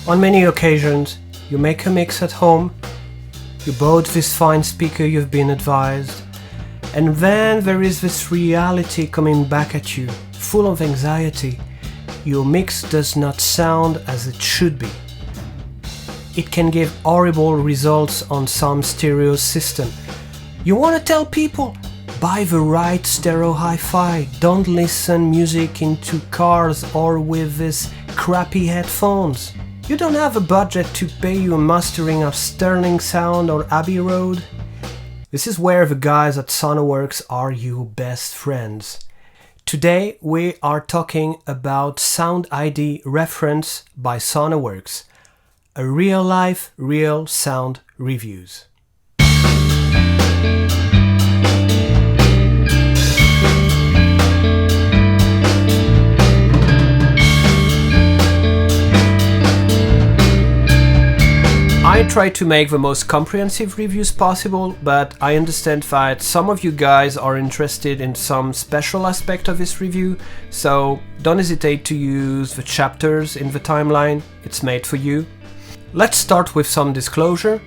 On many occasions, you make a mix at home, you bought this fine speaker you've been advised, and then there is this reality coming back at you, full of anxiety. Your mix does not sound as it should be. It can give horrible results on some stereo system. You want to tell people, buy the right stereo hi-fi, don't listen music into cars or with these crappy headphones. You don't have a budget to pay you a mastering of Sterling Sound or Abbey Road. This is where the guys at Sonarworks are your best friends. Today we are talking about SoundID Reference by Sonarworks, a real-life, real sound reviews. I try to make the most comprehensive reviews possible, but I understand that some of you guys are interested in some special aspect of this review, so don't hesitate to use the chapters in the timeline, it's made for you. Let's start with some disclosure.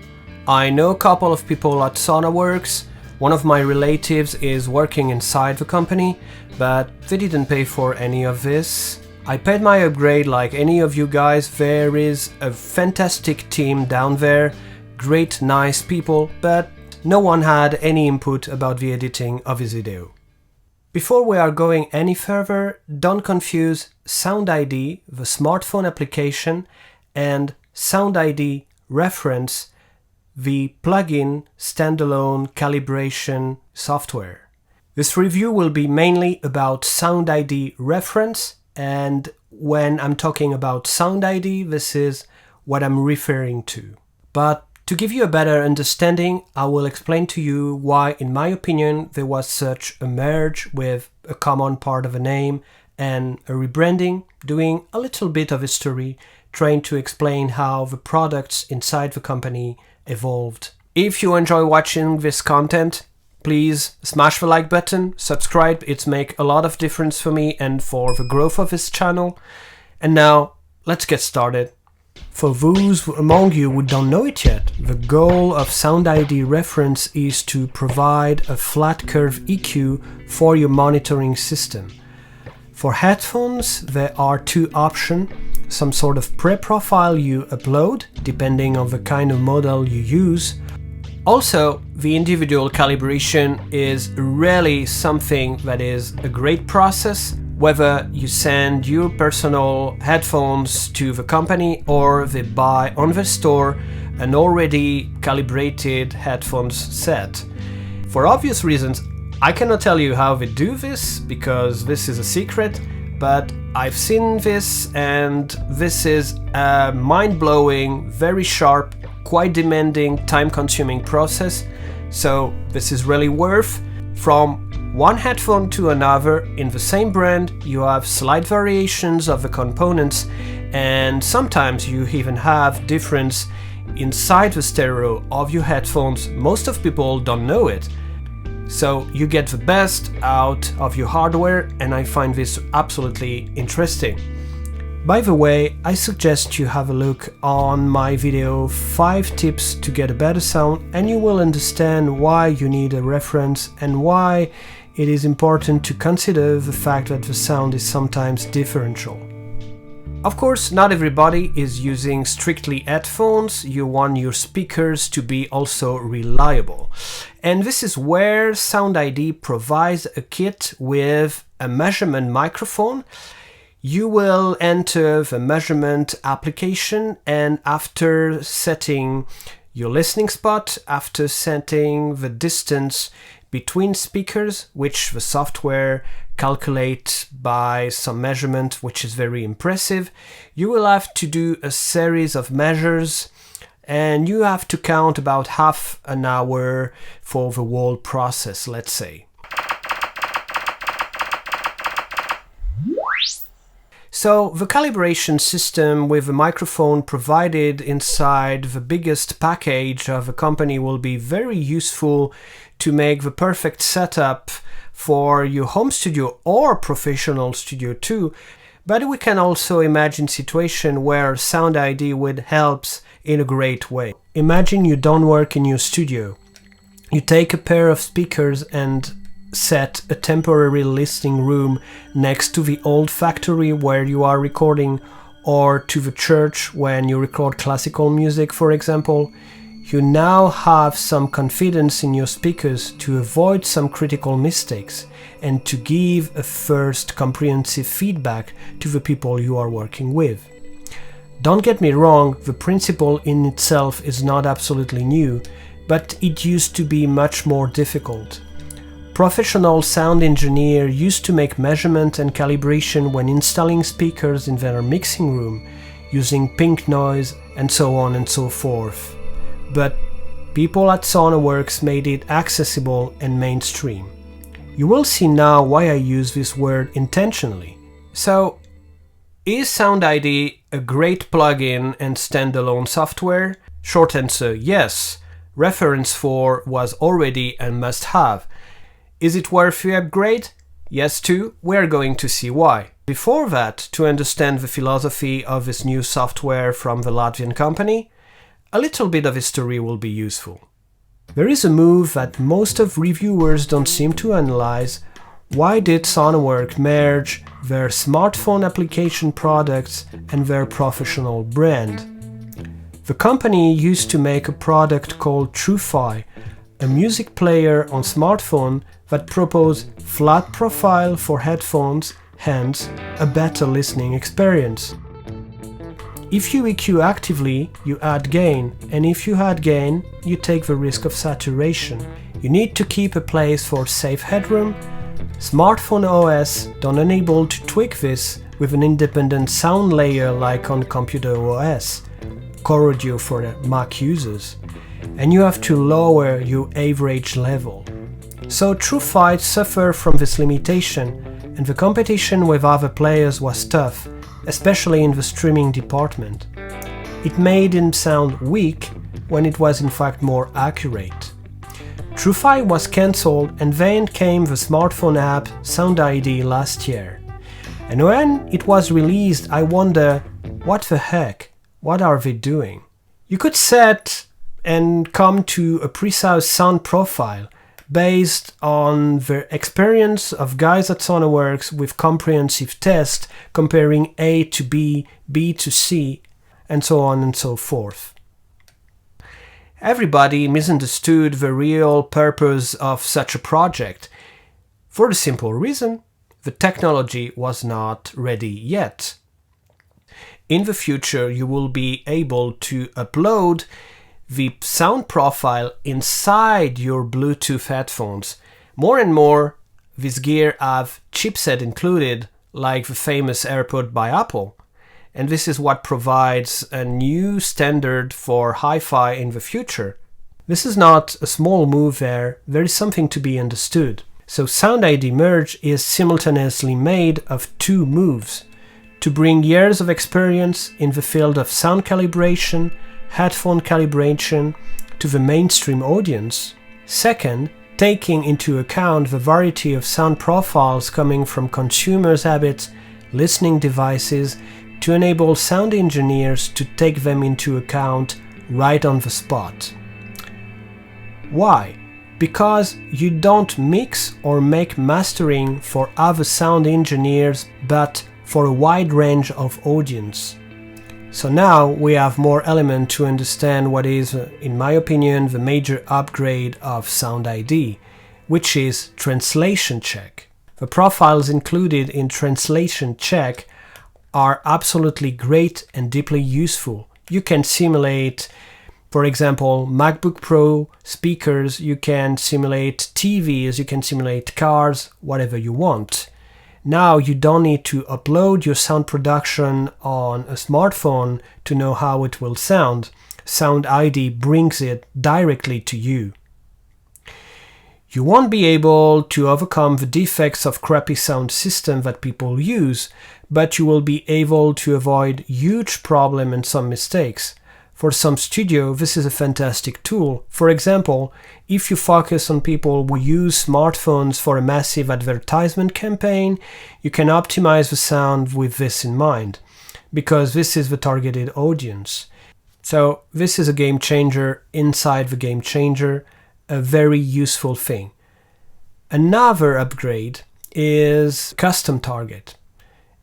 I know a couple of people at Sonarworks. One of my relatives is working inside the company, but they didn't pay for any of this. I paid my upgrade like any of you guys. There is a fantastic team down there, great nice people, but no one had any input about the editing of this video. Before we are going any further, don't confuse SoundID, the smartphone application, and SoundID Reference, the plugin standalone calibration software. This review will be mainly about SoundID Reference, and when I'm talking about SoundID, this is what I'm referring to. But to give you a better understanding, I will explain to you why, in my opinion, there was such a merge with a common part of a name and a rebranding, doing a little bit of history, trying to explain how the products inside the company evolved. If you enjoy watching this content, please smash the like button, subscribe, it makes a lot of difference for me and for the growth of this channel. And now, let's get started. For those among you who don't know it yet, the goal of SoundID Reference is to provide a flat curve EQ for your monitoring system. For headphones, there are two options, some sort of pre-profile you upload, depending on the kind of model you use. Also, the individual calibration is really something that is a great process, whether you send your personal headphones to the company or they buy on the store an already calibrated headphones set. For obvious reasons, I cannot tell you how they do this because this is a secret, but I've seen this and this is a mind-blowing, very sharp, quite demanding, time-consuming process, so this is really worth. From one headphone to another in the same brand, you have slight variations of the components, and sometimes you even have difference inside the stereo of your headphones. Most of people don't know it. So you get the best out of your hardware, and I find this absolutely interesting. By the way, I suggest you have a look on my video 5 tips to get a better sound, and you will understand why you need a reference and why it is important to consider the fact that the sound is sometimes differential. Of course, not everybody is using strictly headphones. You want your speakers to be also reliable. And this is where SoundID provides a kit with a measurement microphone. You will enter the measurement application, and after setting your listening spot, after setting the distance between speakers, which the software calculates by some measurement, which is very impressive, you will have to do a series of measures, and you have to count about half an hour for the whole process, let's say. So the calibration system with the microphone provided inside the biggest package of a company will be very useful to make the perfect setup for your home studio or professional studio too. But we can also imagine situation where SoundID would help in a great way. Imagine you don't work in your studio. You take a pair of speakers and set a temporary listening room next to the old factory where you are recording, or to the church when you record classical music, for example. You now have some confidence in your speakers to avoid some critical mistakes and to give a first comprehensive feedback to the people you are working with. Don't get me wrong, the principle in itself is not absolutely new, but it used to be much more difficult. Professional sound engineers used to make measurement and calibration when installing speakers in their mixing room, using pink noise and so on and so forth. But people at Sonarworks made it accessible and mainstream. You will see now why I use this word intentionally. So, is SoundID a great plugin and standalone software? Short answer, yes. Reference 4 was already a must-have. Is it worth the upgrade? Yes too, we're going to see why. Before that, to understand the philosophy of this new software from the Latvian company, a little bit of history will be useful. There is a move that most of reviewers don't seem to analyze. Why did Sonarworks merge their smartphone application products and their professional brand? The company used to make a product called TrueFi, a music player on smartphone that proposed flat profile for headphones, hence a better listening experience. If you EQ actively, you add gain, and if you add gain, you take the risk of saturation. You need to keep a place for safe headroom. Smartphone OS don't enable to tweak this with an independent sound layer like on computer OS, Core Audio for Mac users, and you have to lower your average level. So TrueFi suffered from this limitation, and the competition with other players was tough, especially in the streaming department. It made him sound weak when it was in fact more accurate. TrueFi was cancelled, and then came the smartphone app SoundID last year. And when it was released, I wonder, what the heck? What are they doing? You could set and come to a precise sound profile based on the experience of guys at Sonarworks with comprehensive tests comparing A to B, B to C, and so on and so forth. Everybody misunderstood the real purpose of such a project, for the simple reason the technology was not ready yet. In the future, you will be able to upload the sound profile inside your Bluetooth headphones. More and more, this gear have chipset included, like the famous AirPod by Apple. And this is what provides a new standard for hi-fi in the future. This is not a small move there is something to be understood. So SoundID merge is simultaneously made of two moves: to bring years of experience in the field of sound calibration, headphone calibration to the mainstream audience. Second, taking into account the variety of sound profiles coming from consumers' habits, listening devices, to enable sound engineers to take them into account right on the spot. Why? Because you don't mix or make mastering for other sound engineers, but for a wide range of audience. So now we have more element to understand what is, in my opinion, the major upgrade of SoundID, which is translation check. The profiles included in translation check are absolutely great and deeply useful. You can simulate, for example, MacBook Pro speakers, you can simulate TVs, you can simulate cars, whatever you want. Now you don't need to upload your sound production on a smartphone to know how it will sound. SoundID brings it directly to you. You won't be able to overcome the defects of crappy sound system that people use, but you will be able to avoid huge problems and some mistakes. For some studio, this is a fantastic tool. For example, if you focus on people who use smartphones for a massive advertisement campaign, you can optimize the sound with this in mind, because this is the targeted audience. So this is a game changer inside the game changer, a very useful thing. Another upgrade is custom target.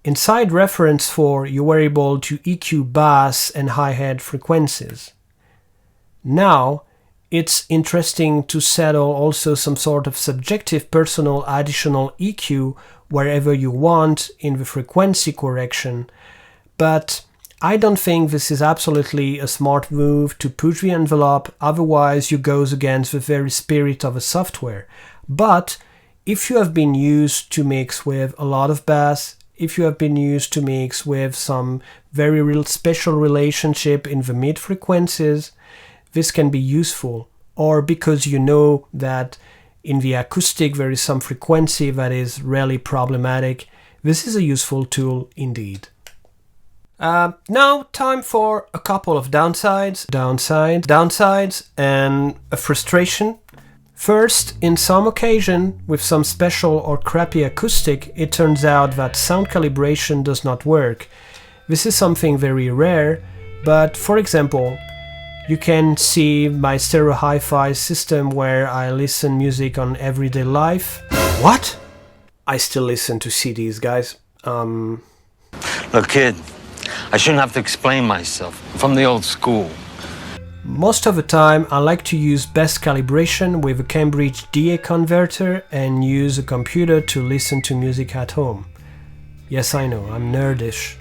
Inside Reference 4, you were able to EQ bass and hi-hat frequencies. Now, it's interesting to settle also some sort of subjective personal additional EQ wherever you want in the frequency correction, but I don't think this is absolutely a smart move to push the envelope, otherwise you goes against the very spirit of the software. But if you have been used to mix with a lot of bass, if you have been used to mix with some very real special relationship in the mid frequencies, this can be useful. Or because you know that in the acoustic there is some frequency that is really problematic, this is a useful tool indeed. Now time for a couple of downsides, and a frustration. First, in some occasion, with some special or crappy acoustic, it turns out that sound calibration does not work. This is something very rare, but for example, you can see my stereo hi-fi system where I listen music on everyday life. What? I still listen to CDs, guys. Look, kid, I shouldn't have to explain myself. I'm from the old school. Most of the time, I like to use best calibration with a Cambridge DA converter and use a computer to listen to music at home. Yes, I know, I'm nerdish.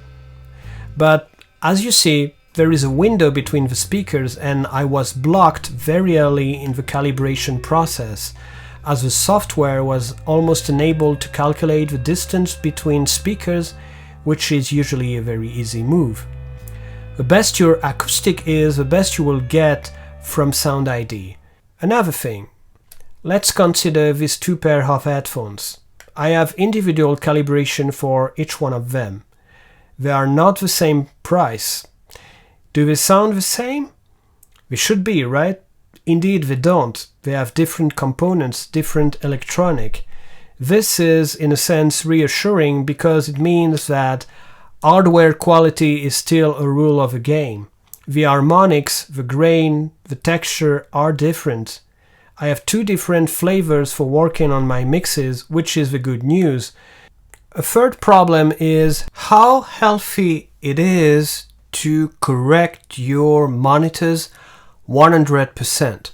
But as you see, there is a window between the speakers and I was blocked very early in the calibration process, as the software was almost unable to calculate the distance between speakers, which is usually a very easy move. The best your acoustic is, the best you will get from SoundID. Another thing, let's consider these two pairs of headphones. I have individual calibration for each one of them. They are not the same price. Do they sound the same? They should be, right? Indeed they don't. They have different components, different electronic. This is in a sense reassuring because it means that hardware quality is still a rule of the game. The harmonics, the grain, the texture are different. I have two different flavors for working on my mixes, which is the good news. A third problem is how healthy it is to correct your monitors 100%.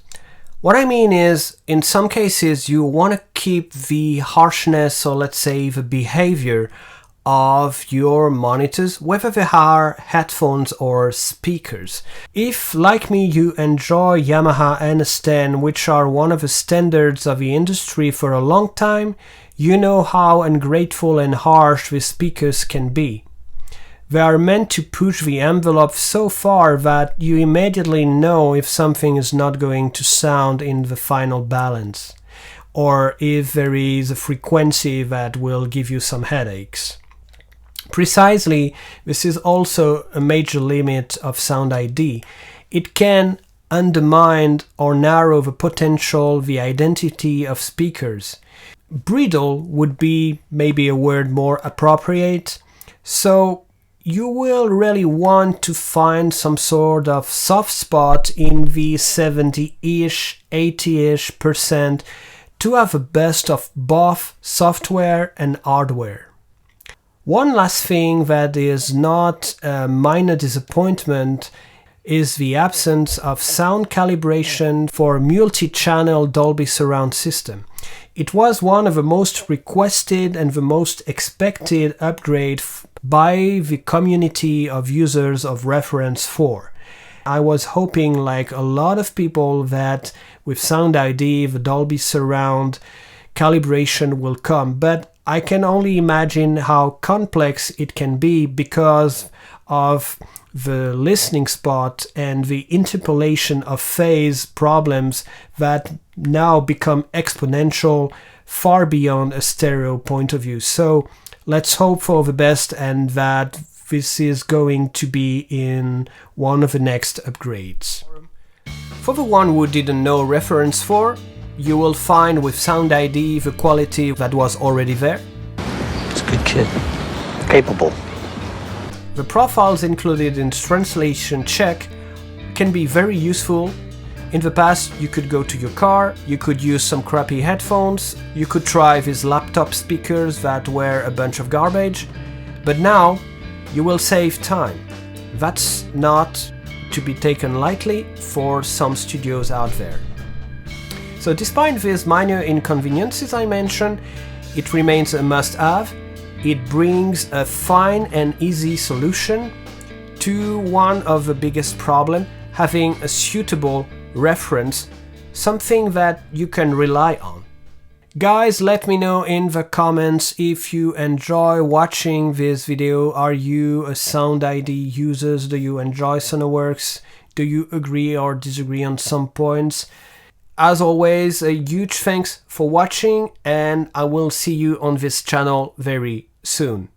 What I mean is, in some cases you want to keep the harshness, or let's say the behavior of your monitors, whether they are headphones or speakers. If, like me, you enjoy Yamaha NS10, which are one of the standards of the industry for a long time, you know how ungrateful and harsh the speakers can be. They are meant to push the envelope so far that you immediately know if something is not going to sound in the final balance, or if there is a frequency that will give you some headaches. Precisely, this is also a major limit of SoundID. It can undermine or narrow the potential, the identity of speakers. Brittle would be maybe a word more appropriate, so you will really want to find some sort of soft spot in the 70-ish, 80-ish% to have the best of both software and hardware. One last thing that is not a minor disappointment is the absence of sound calibration for multi-channel Dolby Surround system. It was one of the most requested and the most expected upgrade by the community of users of Reference 4. I was hoping, like a lot of people, that with SoundID the Dolby Surround calibration will come, but I can only imagine how complex it can be because of the listening spot and the interpolation of phase problems that now become exponential far beyond a stereo point of view. So let's hope for the best and that this is going to be in one of the next upgrades. For the one who didn't know reference 4, you will find with SoundID the quality that was already there. It's a good kid. Capable. The profiles included in translation check can be very useful. In the past, you could go to your car, you could use some crappy headphones, you could try these laptop speakers that were a bunch of garbage, but now you will save time. That's not to be taken lightly for some studios out there. So despite these minor inconveniences I mentioned, it remains a must-have. It brings a fine and easy solution to one of the biggest problems, having a suitable reference, something that you can rely on. Guys, let me know in the comments if you enjoy watching this video. Are you a SoundID user? Do you enjoy Sonarworks? Do you agree or disagree on some points? As always, a huge thanks for watching, and I will see you on this channel very soon.